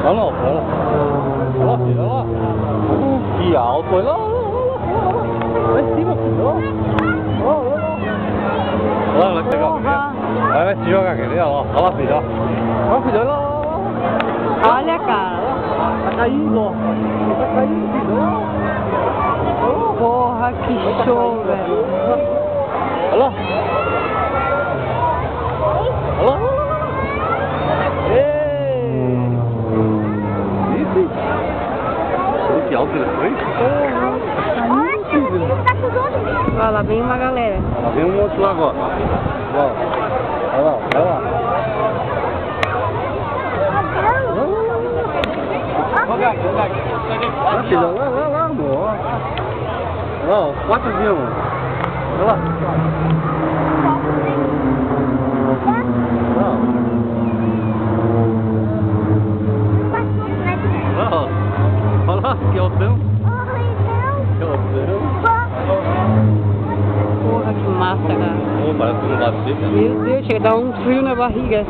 Olha lá, olha lá. Olha lá, filho, olha lá. Que alto, olha lá. Lá em cima, filho, olha lá. Olha lá, vai pegar o filho. Vai se jogar aqui, olha lá. Olha lá, filho, olha. Olha, filho, olha lá. Olha, cara. Tá caindo, ó. Tá caindo, filho, olha lá. Porra, que show, velho. Olha lá. Olha lá. Ei! Que alto ele foi? Olha lá, vem uma galera. Lá vem um outro lá agora. Olha lá, olha lá. Olha filha, lá, amor. Olha lá, 4 aviões. Olha lá. Olha lá, que altão. Que altão. Porra, que massa, cara. Oh, parece que não vai ser, cara. Meu Deus, chega a dar um frio na barriga.